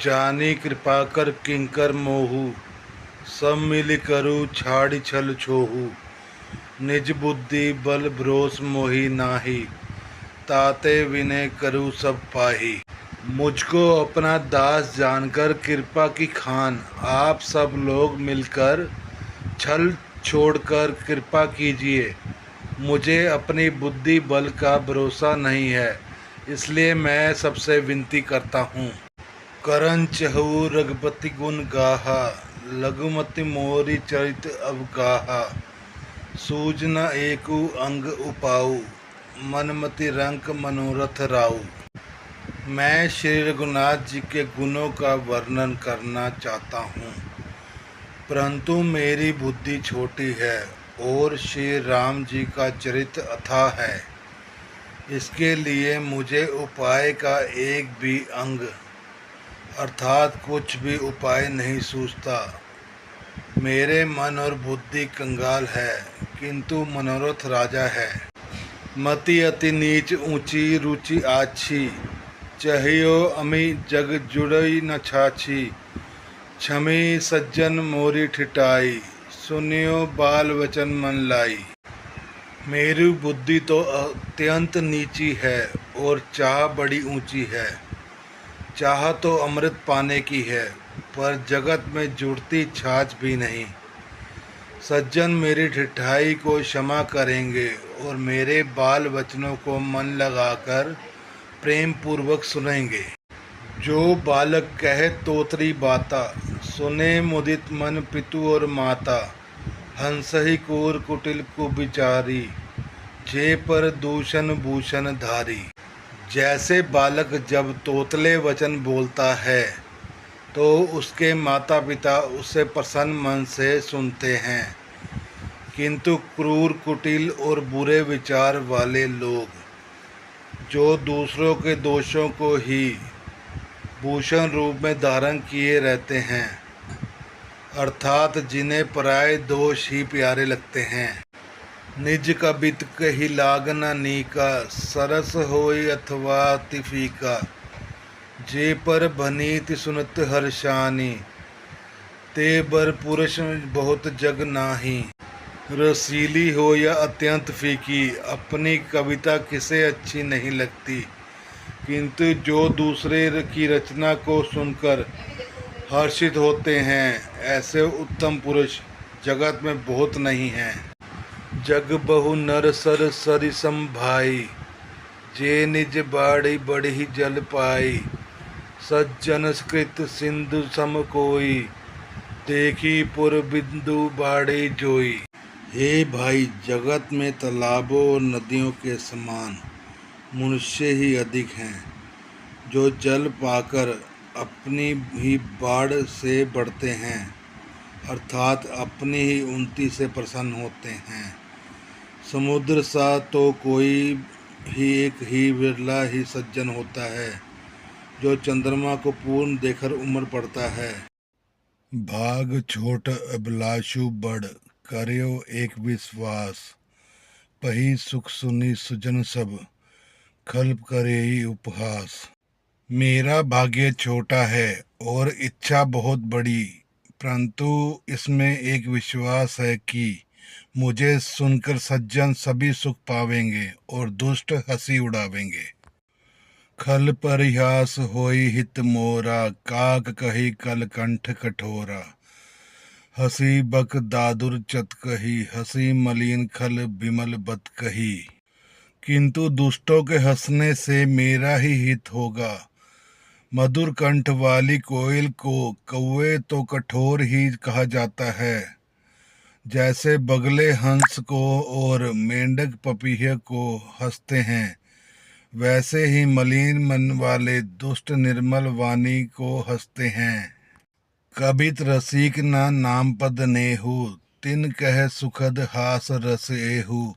जानी कृपा कर किंकर मोहू, सब मिल करू छाड़ी छल छोहू। निज बुद्धि बल भरोस मोहि नाही, ताते विनय करू सब पाही। मुझको अपना दास जानकर कृपा की खान, आप सब लोग मिलकर छल छोड़कर कृपा कीजिए। मुझे अपनी बुद्धि बल का भरोसा नहीं है, इसलिए मैं सबसे विनती करता हूँ। करन चहु रघुपति गुण गाहा, लघुमति मोरी चरित अवगाहा। सूझ न एकु अंग उपाऊ, मनमति रंक मनोरथ राऊ। मैं श्री रघुनाथ जी के गुणों का वर्णन करना चाहता हूँ, परंतु मेरी बुद्धि छोटी है और श्री राम जी का चरित्र अथाह है। इसके लिए मुझे उपाय का एक भी अंग अर्थात कुछ भी उपाय नहीं सूझता। मेरे मन और बुद्धि कंगाल है, किंतु मनोरथ राजा है। मति अति नीच ऊंची रुचि आछी, चाहियो अमी जग जुड़ई न छाछी। छमी सज्जन मोरी ठिठाई, सुनियो बाल वचन मन लाई। मेरी बुद्धि तो अत्यंत नीची है और चाह बड़ी ऊंची है। चाह तो अमृत पाने की है, पर जगत में जुड़ती छाछ भी नहीं। सज्जन मेरी ठिठाई को क्षमा करेंगे और मेरे बाल वचनों को मन लगाकर प्रेम पूर्वक सुनेंगे। जो बालक कहे तोतरी बाता, सुने मुदित मन पितु और माता। हंस ही कूर कुटिल कुबिचारी, जे पर दूषण भूषण धारी। जैसे बालक जब तोतले वचन बोलता है तो उसके माता पिता उसे प्रसन्न मन से सुनते हैं, किंतु क्रूर कुटिल और बुरे विचार वाले लोग, जो दूसरों के दोषों को ही भूषण रूप में धारण किए रहते हैं, अर्थात जिन्हें पराये दोष ही प्यारे लगते हैं। निज कबित कही लागना नीका, सरस होय अथवा तिफीका। जे पर भनीति सुनत हर्षानी, ते बर पुरुष बहुत जग नाही। रसीली हो या अत्यंत फीकी, अपनी कविता किसे अच्छी नहीं लगती, किंतु जो दूसरे की रचना को सुनकर हर्षित होते हैं, ऐसे उत्तम पुरुष जगत में बहुत नहीं हैं। जग बहु नर सर सरिसम भाई, जे निज बाड़ी बढ़ी जल पाई। सज्जन कृत सिंधु सम कोई, देखी पुर बिंदु बाड़ी जोई। हे भाई, जगत में तालाबों और नदियों के समान मनुष्य ही अधिक हैं, जो जल पाकर अपनी ही बाढ़ से बढ़ते हैं, अर्थात अपनी ही उन्नति से प्रसन्न होते हैं। समुद्र सा तो कोई ही एक ही विरला ही सज्जन होता है, जो चंद्रमा को पूर्ण देखकर उम्र पड़ता है। भाग छोट अभिलाषु बड़, करियो एक विश्वास। पही सुख सुनी सुजन सब, खल्प करे ही उपहास। मेरा भाग्य छोटा है और इच्छा बहुत बड़ी, परंतु इसमें एक विश्वास है कि मुझे सुनकर सज्जन सभी सुख पावेंगे और दुष्ट हंसी उड़ावेंगे। खल परिहास होई हित मोरा, काक कही कल कंठ कठोरा। हसी बक दादुर चत कही, हसी मलिन खल बिमल बत कही। किंतु दुष्टों के हंसने से मेरा ही हित होगा। मधुर कंठ वाली कोयल को कौवे तो कठोर ही कहा जाता है, जैसे बगले हंस को और मेंढक पपीहे को हंसते हैं, वैसे ही मलिन मन वाले दुष्ट निर्मल वाणी को हंसते हैं। कबित रसिक न नाम पद नेहु, तिन कह सुखद हास रस एहु।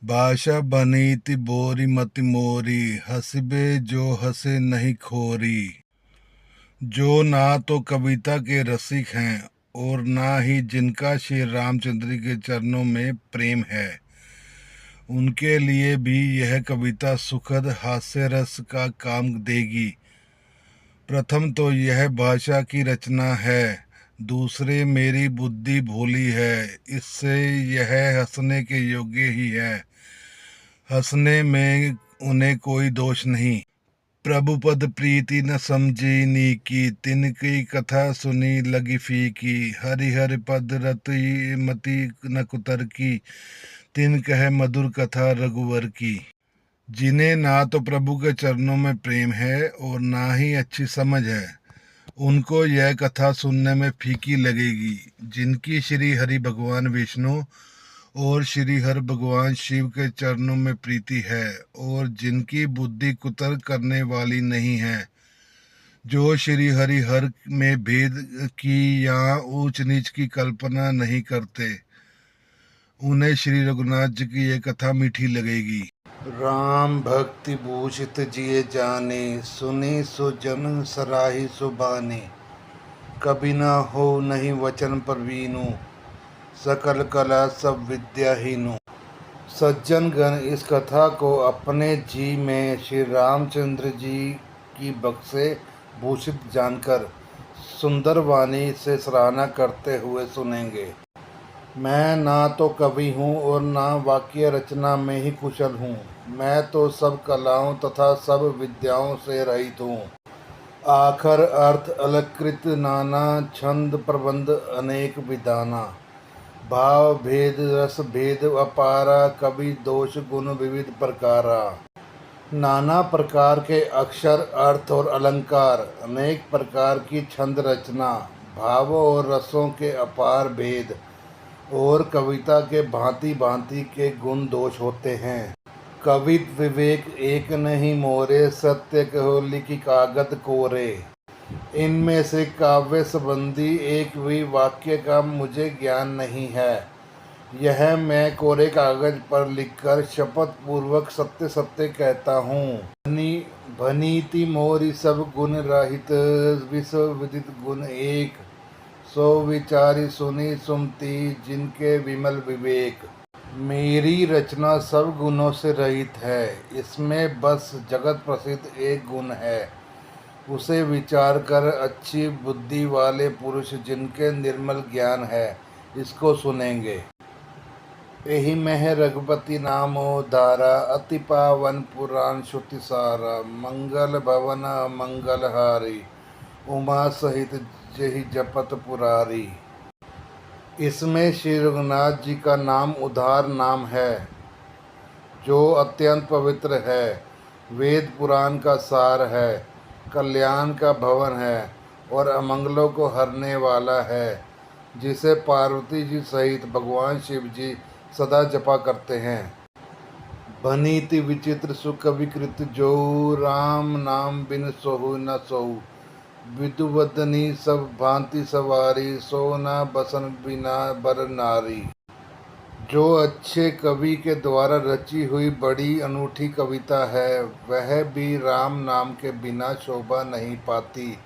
भाषा बनीति बोरी मति मोरी, हसबे जो हसे नहीं खोरी। जो ना तो कविता के रसिक हैं और ना ही जिनका श्री रामचंद्र के चरणों में प्रेम है, उनके लिए भी यह कविता सुखद हास्य रस का काम देगी, प्रथम तो यह भाषा की रचना है, दूसरे मेरी बुद्धि भोली है, इससे यह हंसने के योग्य ही है, हंसने में उन्हें कोई दोष नहीं। प्रभु पद प्रीति न समझी नीकी, तिनकी कथा सुनी लगी फीकी, हरि हरि पद रति मति न कुतर की, तिन कह मधुर कथा रघुवर की। जिन्हें ना तो प्रभु के चरणों में प्रेम है और ना ही अच्छी समझ है, उनको यह कथा सुनने में फीकी लगेगी। जिनकी श्री हरि भगवान विष्णु और श्री हर भगवान शिव के चरणों में प्रीति है और जिनकी बुद्धि कुतर करने वाली नहीं है, जो श्री हरि हर में भेद की या ऊंच नीच की कल्पना नहीं करते, उन्हें श्री रघुनाथ जी की यह कथा मीठी लगेगी। राम भक्ति भूषित जिए जाने, सुनी सो जन सराही सुबाने, कभी ना हो नहीं वचन प्रवीणु, सकल कला सब विद्याहीनु। सज्जन गण इस कथा को अपने जी में श्री रामचंद्र जी की बख्शे भूषित जानकर सुंदर वाणी से सराहना करते हुए सुनेंगे। मैं ना तो कवि हूँ और ना वाक्य रचना में ही कुशल हूँ, मैं तो सब कलाओं तथा सब विद्याओं से रहित हूँ। आखर अर्थ अलकृत नाना, छंद प्रबंध अनेक विधाना, भाव भेद रस भेद अपारा, कवि दोष गुण विविध प्रकारा। नाना प्रकार के अक्षर अर्थ और अलंकार, अनेक प्रकार की छंद रचना, भावों और रसों के अपार भेद और कविता के भांति भांति के गुण दोष होते हैं। कवित विवेक एक नहीं मोरे, सत्य कहो लिखी कागद कोरे। इनमें से काव्य संबंधी एक भी वाक्य का मुझे ज्ञान नहीं है, यह मैं कोरे कागज पर लिखकर शपथ पूर्वक सत्य सत्य कहता हूँ। भनीति मोरी सब गुण रहित, विश्व विदित गुण एक, सो विचारी सुनी सुमति, जिनके विमल विवेक। मेरी रचना सब गुणों से रहित है, इसमें बस जगत प्रसिद्ध एक गुण है, उसे विचार कर अच्छी बुद्धि वाले पुरुष जिनके निर्मल ज्ञान है इसको सुनेंगे। यही मह रघुपति नामो धारा, अति पावन पुराण श्रुति सारा, मंगल भवन मंगल हारी, उमा सहित जहि जपत पुरारी। इसमें श्री रघुनाथ जी का नाम उधार नाम है, जो अत्यंत पवित्र है, वेद पुराण का सार है, कल्याण का भवन है और अमंगलों को हरने वाला है, जिसे पार्वती जी सहित भगवान शिव जी सदा जपा करते हैं। भनीति विचित्र सुख विकृत जो, राम नाम बिन सोहु न सोहु, विदुवदनी सब भांति सवारी, सोना बसन बिना बर नारी। जो अच्छे कवि के द्वारा रची हुई बड़ी अनूठी कविता है, वह भी राम नाम के बिना शोभा नहीं पाती।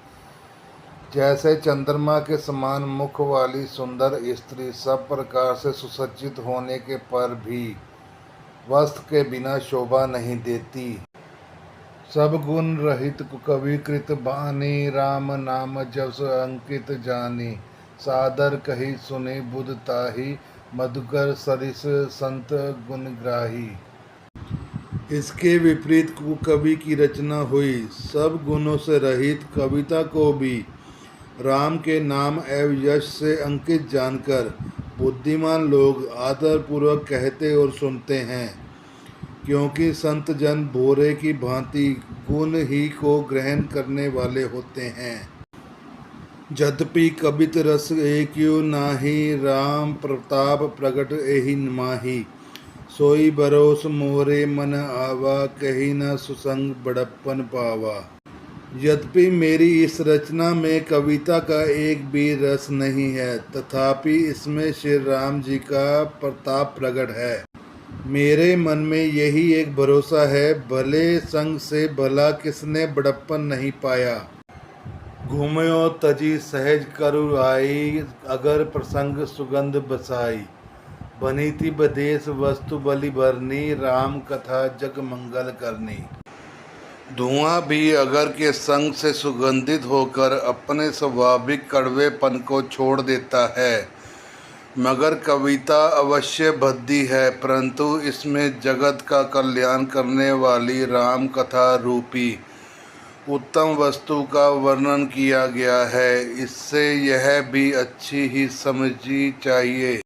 जैसे चंद्रमा के समान मुख वाली सुंदर स्त्री सब प्रकार से सुसज्जित होने के पर भी वस्त्र के बिना शोभा नहीं देती। सब गुण रहित कवि कृत बानी, राम नाम जस अंकित जानी, सादर कही सुने बुध ताही, मधुकर सरिस संत गुणग्राही। इसके विपरीत कवि की रचना हुई सब गुणों से रहित कविता को भी राम के नाम एवं यश से अंकित जानकर बुद्धिमान लोग आदरपूर्वक कहते और सुनते हैं, क्योंकि संत जन भोरे की भांति गुण ही को ग्रहण करने वाले होते हैं। यद्यपि कबित रस एकियो नाही, राम प्रताप प्रगट एहि माही, सोई बरोस मोरे मन आवा, कही न सुसंग बड़प्पन पावा। यद्यपि मेरी इस रचना में कविता का एक भी रस नहीं है, तथापि इसमें श्री राम जी का प्रताप प्रकट है। मेरे मन में यही एक भरोसा है, भले संग से भला किसने बड़प्पन नहीं पाया। घूमयो तजी सहज करु आई, अगर प्रसंग सुगंध बसाई, बनीति बदेश वस्तु बलि भरनी, राम कथा जग मंगल करनी। धुआं भी अगर के संग से सुगंधित होकर अपने स्वाभाविक कड़वेपन को छोड़ देता है, मगर कविता अवश्य भद्दी है, परंतु इसमें जगत का कल्याण करने वाली राम कथा रूपी उत्तम वस्तु का वर्णन किया गया है। इससे यह भी अच्छी ही समझी चाहिए।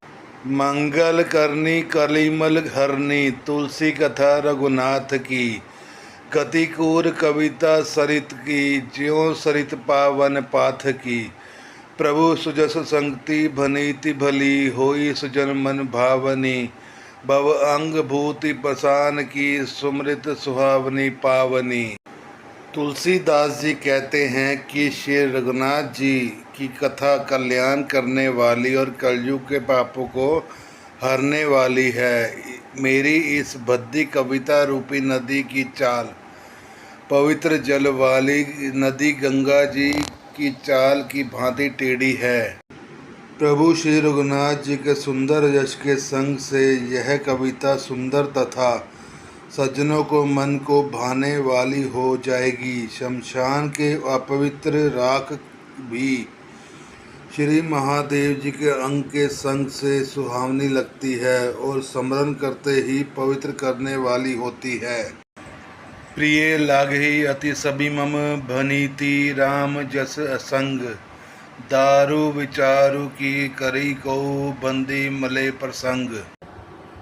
मंगल करनी कलिमल हरनी, तुलसी कथा रघुनाथ की। गतिकूर कविता सरित की, ज्यों सरित पावन पाथ की। प्रभु सुजस संगति भनीति भली, होई सुजन मन भावनी। भव अंग भूति प्रसान की, सुमृत सुहावनी पावनी। तुलसीदास जी कहते हैं कि श्री रघुनाथ जी की कथा कल्याण करने वाली और कलयुग के पापों को हरने वाली है। मेरी इस भद्दी कविता रूपी नदी की चाल पवित्र जल वाली नदी गंगा जी की चाल की भांति टेढ़ी है। प्रभु श्री रघुनाथ जी के सुंदर यश के संग से यह कविता सुंदर तथा सज्जनों को मन को भाने वाली हो जाएगी। शमशान के अपवित्र राख भी श्री महादेव जी के अंग के संग से सुहावनी लगती है और स्मरण करते ही पवित्र करने वाली होती है। प्रिय लागहि अति सभी मम भनीति, राम जस असंग। दारू विचारु की करी को, बंदी मले प्रसंग।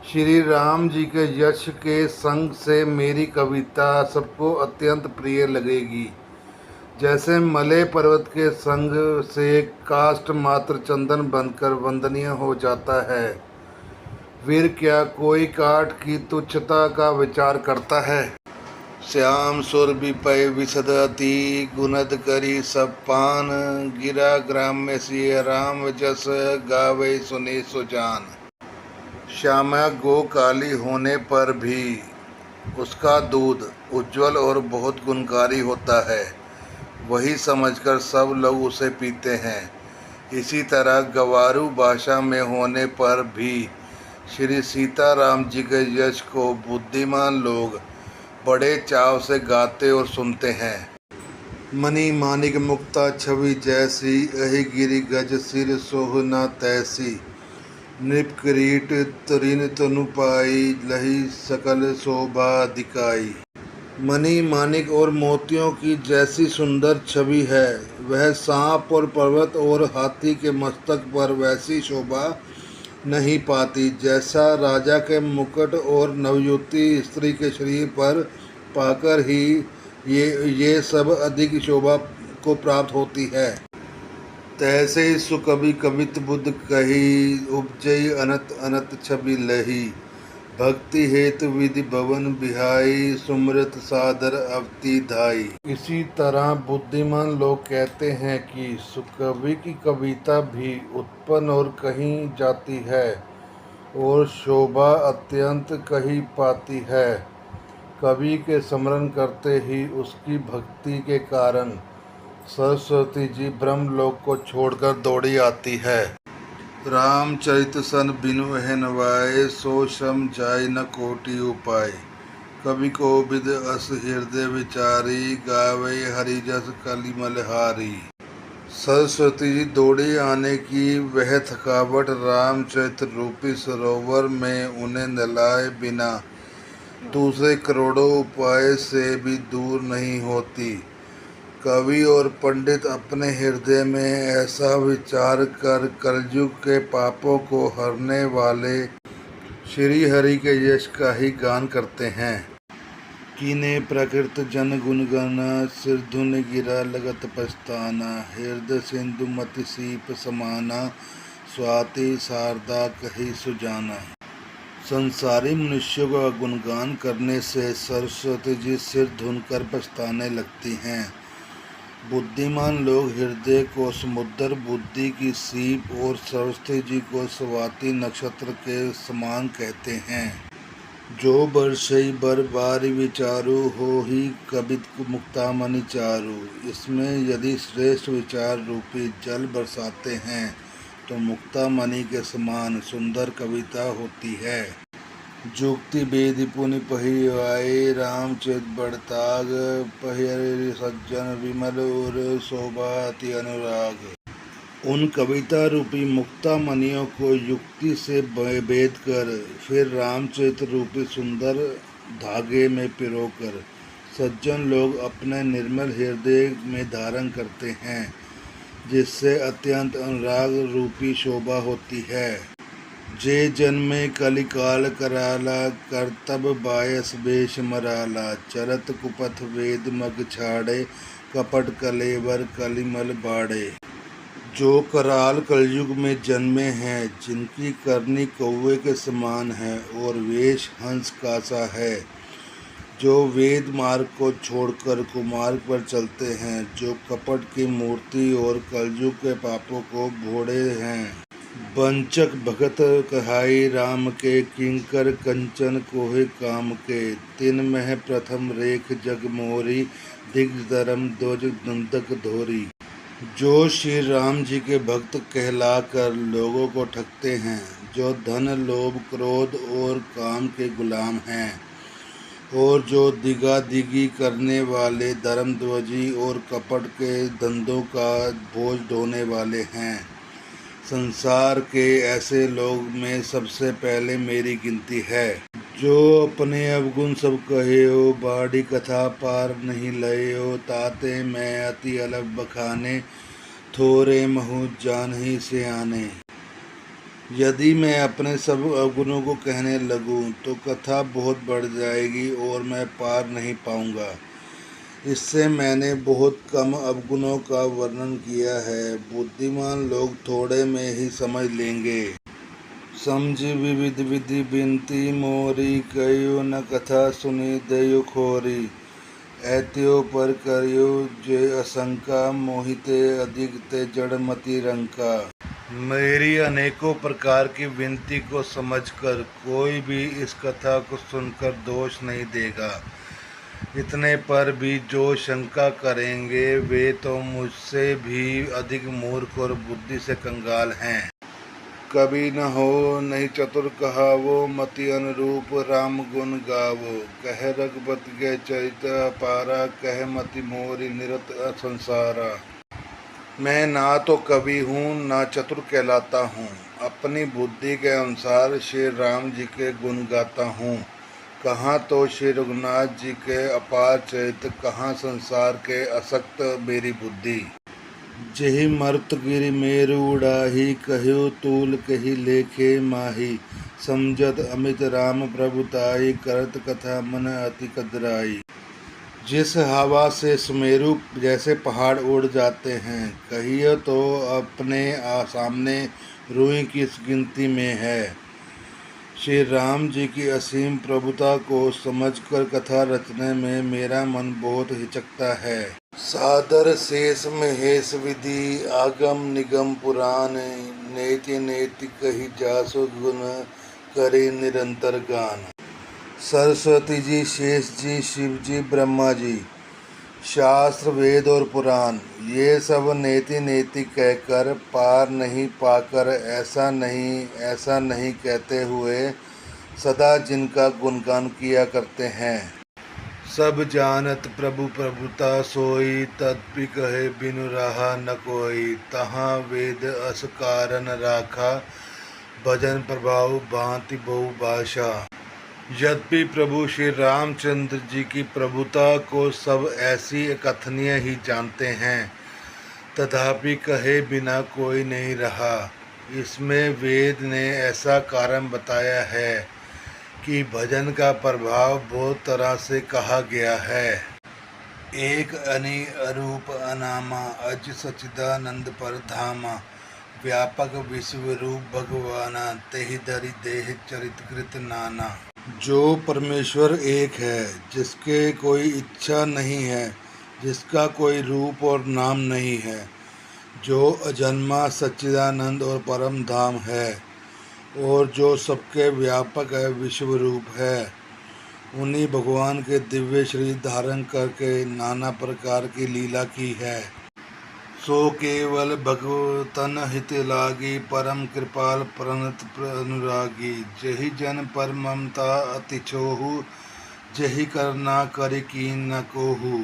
श्री राम जी के यश के संग से मेरी कविता सबको अत्यंत प्रिय लगेगी। जैसे मलय पर्वत के संग से काष्ठ मात्र चंदन बनकर वंदनीय हो जाता है, फिर क्या कोई काठ की तुच्छता का विचार करता है। श्याम सुर विपय विशद अति, गुनद करी सब पान। गिरा ग्राम में सिय राम जस, गावे सुने सुजान। श्यामा गो काली होने पर भी उसका दूध उज्जवल और बहुत गुणकारी होता है, वही समझकर सब लोग उसे पीते हैं। इसी तरह गवारू भाषा में होने पर भी श्री सीताराम जी के यश को बुद्धिमान लोग बड़े चाव से गाते और सुनते हैं। मणि मानिक मुक्ता छवि जैसी, अहि गिरि गज सिर सोहना तैसी। नृप किरीट तरिन तनु पाई, लही सकल शोभा दिखाई। मणि मानिक और मोतियों की जैसी सुंदर छवि है, वह सांप और पर्वत और हाथी के मस्तक पर वैसी शोभा नहीं पाती जैसा राजा के मुकुट और नवयुवती स्त्री के शरीर पर पाकर ही ये सब अधिक शोभा को प्राप्त होती है। तैसे ही सुकवि कवित बुद्ध कही, उपजई अनत अनत छवि लही। भक्ति हेतु विधि भवन बिहाई, सुमृत सादर अवति धाई। इसी तरह बुद्धिमान लोग कहते हैं कि सुकवि की कविता भी उत्पन्न और कहीं जाती है और शोभा अत्यंत कहीं पाती है। कवि के स्मरण करते ही उसकी भक्ति के कारण सरस्वती जी ब्रह्मलोक को छोड़कर दौड़ी आती है। रामचरित सन बिनु है नवाए, सो सम जाय न कोटि उपाय। कवि कोविद अस हृदय विचारी, गावे हरिजस कलिमल हारी। सरस्वती जी दौड़ी आने की वह थकावट रामचरित रूपी सरोवर में उन्हें नहलाए बिना दूसरे करोड़ों उपाय से भी दूर नहीं होती। कवि और पंडित अपने हृदय में ऐसा विचार कर कलयुग के पापों को हरने वाले श्री हरि के यश का ही गान करते हैं। कीने प्रकृत जन गुणगाना, सिर धुन गिरा लगत पछताना। हृदय सिंधु मति सीप समाना, स्वाति शारदा कही सुजाना। संसारी मनुष्यों का गुणगान करने से सरस्वती जी सिर धुन कर पछताने लगती हैं। बुद्धिमान लोग हृदय को समुद्र बुद्धि की सीप और सरस्वती जी को स्वाति नक्षत्र के समान कहते हैं। जो बरसई बर बारी विचारू, हो ही कवित मुक्ता मणि चारू। इसमें यदि श्रेष्ठ विचार रूपी जल बरसाते हैं तो मुक्ता मणि के समान सुंदर कविता होती है। जुक्ति बेद पुनि पहिवाए रामचरित बड़ताग पहिर सज्जन विमल और शोभा अति अनुराग। उन कविता रूपी मुक्ता मणियों को युक्ति से भेद कर फिर रामचरित रूपी सुंदर धागे में पिरोकर सज्जन लोग अपने निर्मल हृदय में धारण करते हैं, जिससे अत्यंत अनुराग रूपी शोभा होती है। जे जन्मे कलिकाल कराला करतब बायस बेश मराला चरत कुपथ वेद मग छाड़े कपट कलेवर कलिमल बाड़े। जो कराल कलयुग में जन्मे हैं, जिनकी करनी कौवे के समान है और वेश हंस का सा है, जो वेद मार्ग को छोड़कर कुमार्ग पर चलते हैं, जो कपट की मूर्ति और कलयुग के पापों को भोड़े हैं। वंचक भगत कहाई राम के किंकर कंचन कोहे काम के तिन मह प्रथम रेख जग मोरी दिग्ज धर्म ध्वज नंदक धोरी। जो श्री राम जी के भक्त कहलाकर लोगों को ठगते हैं, जो धन लोभ क्रोध और काम के गुलाम हैं और जो दिगा दिगी करने वाले धर्मध्वजी और कपट के धंधों का बोझ ढोने वाले हैं। संसार के ऐसे लोग में सबसे पहले मेरी गिनती है। जो अपने अवगुण सब कहे हो बाड़ी कथा पार नहीं लए हो ताते मैं अति अलग बखाने थोरे महु जान ही से आने। यदि मैं अपने सब अवगुणों को कहने लगूं तो कथा बहुत बढ़ जाएगी और मैं पार नहीं पाऊंगा। इससे मैंने बहुत कम अवगुणों का वर्णन किया है। बुद्धिमान लोग थोड़े में ही समझ लेंगे। समझी विविध विधि बिनती मोरी कयो न कथा सुनी दयो खोरी। ऐत्यो पर करियो जे असंका मोहिते अधिक ते जड़मति रंका। मेरी अनेकों प्रकार की विनती को समझकर कोई भी इस कथा को सुनकर दोष नहीं देगा। इतने पर भी जो शंका करेंगे वे तो मुझसे भी अधिक मूर्ख और बुद्धि से कंगाल हैं। कभी न हो नहीं चतुर कहावो मति अनुरूप राम गुण गावो। कह रघुपति के चरित अपारा कह मति मोरी निरत संसारा। मैं ना तो कवि हूँ ना चतुर कहलाता हूँ, अपनी बुद्धि के अनुसार श्री राम जी के गुण गाता हूँ। कहाँ तो श्री रघुनाथ जी के अपार चरित्र, कहाँ संसार के असक्त मेरी बुद्धि। जही मर्त गिरि मेरु उड़ाही कहो तूल कही लेखे माही। समझत अमित राम प्रभुताई करत कथा मन अति कदराई। जिस हवा से सुमेरु जैसे पहाड़ उड़ जाते हैं, कहिए तो अपने सामने रूई की गिनती में है। श्री राम जी की असीम प्रभुता को समझकर कथा रचने में मेरा मन बहुत हिचकता है। सादर शेष महेश विधि आगम निगम पुराण नेति नेति कही जासु गुण करे निरंतर गान। सरस्वती जी, शेष जी, शिव जी, ब्रह्मा जी, शास्त्र वेद और पुराण ये सब नेति नेति कहकर पार नहीं पाकर ऐसा नहीं कहते हुए सदा जिनका गुणगान किया करते हैं। सब जानत प्रभु प्रभुता सोई तदपि कहे बिनु रहा न कोई। तहाँ वेद अस कारण राखा भजन प्रभाव भांति बहु भाषा। यद्यपि प्रभु श्री रामचंद्र जी की प्रभुता को सब ऐसी अकथनीय ही जानते हैं, तथापि कहे बिना कोई नहीं रहा। इसमें वेद ने ऐसा कारण बताया है कि भजन का प्रभाव बहुत तरह से कहा गया है। एक अनि अरूप अनामा अज सचिदानंद पर धामा। व्यापक विश्व रूप भगवाना तेहि धरि देह चरितकृत नाना। जो परमेश्वर एक है, जिसके कोई इच्छा नहीं है, जिसका कोई रूप और नाम नहीं है, जो अजन्मा सच्चिदानंद और परम धाम है और जो सबके व्यापक है, विश्व रूप है, उन्हीं भगवान के दिव्य शरीर धारण करके नाना प्रकार की लीला की है। सो केवल भगवतन हित लागी, परम कृपाल प्रणत अनुरागी। जहि जन पर ममता अति छोहु, जहि करना करि कीन न कोहु।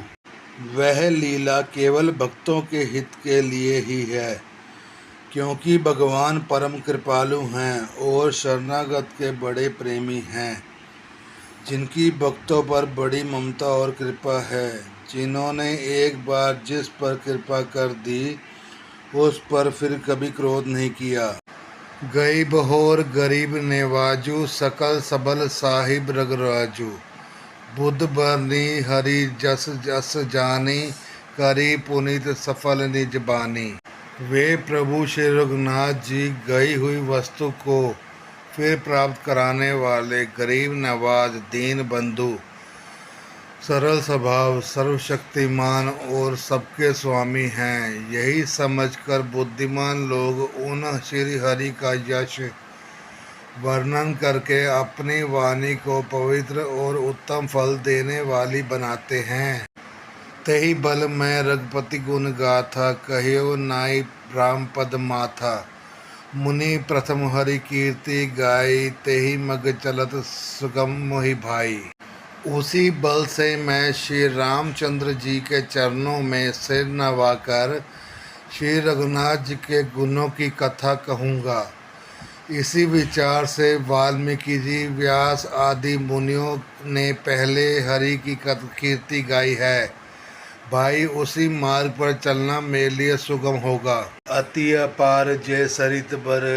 वह लीला केवल भक्तों के हित के लिए ही है, क्योंकि भगवान परम कृपालु हैं और शरणागत के बड़े प्रेमी हैं, जिनकी भक्तों पर बड़ी ममता और कृपा है। जिन्होंने एक बार जिस पर कृपा कर दी, उस पर फिर कभी क्रोध नहीं किया। गई बहोर गरीब नेवाजू, सकल सबल साहिब रघुराजू। बुद्ध बरनी हरि जस जस जानी, करी पुनीत सफल निज बानी। वे प्रभु श्री रघुनाथ जी गई हुई वस्तु को फिर प्राप्त कराने वाले गरीब नवाज, दीन बंधु, सरल स्वभाव, सर्वशक्तिमान और सबके स्वामी हैं। यही समझकर बुद्धिमान लोग उन श्री हरि का यश वर्णन करके अपनी वाणी को पवित्र और उत्तम फल देने वाली बनाते हैं। तही बल मैं रघुपति गुण गाथा, कहियो नाई राम पद माथा। मुनि प्रथम हरि कीर्ति गाई, तेहि मग चलत सुगम मोहि भाई। उसी बल से मैं श्री रामचंद्र जी के चरणों में सिर नवाकर श्री रघुनाथ जी के गुणों की कथा कहूँगा। इसी विचार से वाल्मीकि जी, व्यास आदि मुनियों ने पहले हरि की कीर्ति गाई है। भाई, उसी मार्ग पर चलना मेरे लिए सुगम होगा। अति अपार जय सरित बर,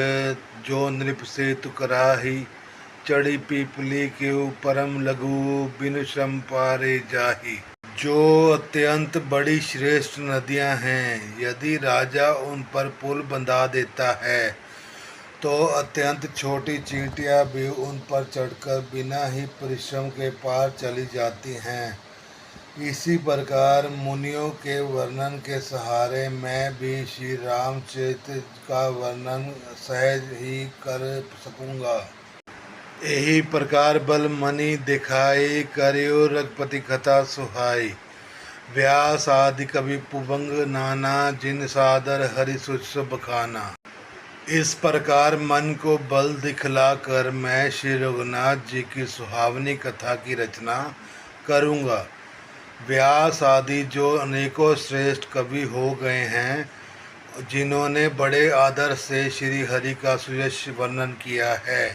जो नृप से तुकराही। चढ़ी पीपली के परम लघु, बिनु श्रम पारे जाही। जो अत्यंत बड़ी श्रेष्ठ नदियां हैं, यदि राजा उन पर पुल बंधा देता है, तो अत्यंत छोटी चींटियां भी उन पर चढ़कर बिना ही परिश्रम के पार चली जाती हैं। इसी प्रकार मुनियों के वर्णन के सहारे मैं भी श्री रामचरित्र का वर्णन सहज ही कर सकूँगा। यही प्रकार बल मनि दिखाई, करियो रघुपति कथा सुहाई। व्यास आदि कवि पुबंग नाना, जिन सादर हरि सुच बखाना। इस प्रकार मन को बल दिखला कर मैं श्री रघुनाथ जी की सुहावनी कथा की रचना करूँगा। व्यास आदि जो अनेकों श्रेष्ठ कवि हो गए हैं, जिन्होंने बड़े आदर से श्री हरि का सुयश वर्णन किया है।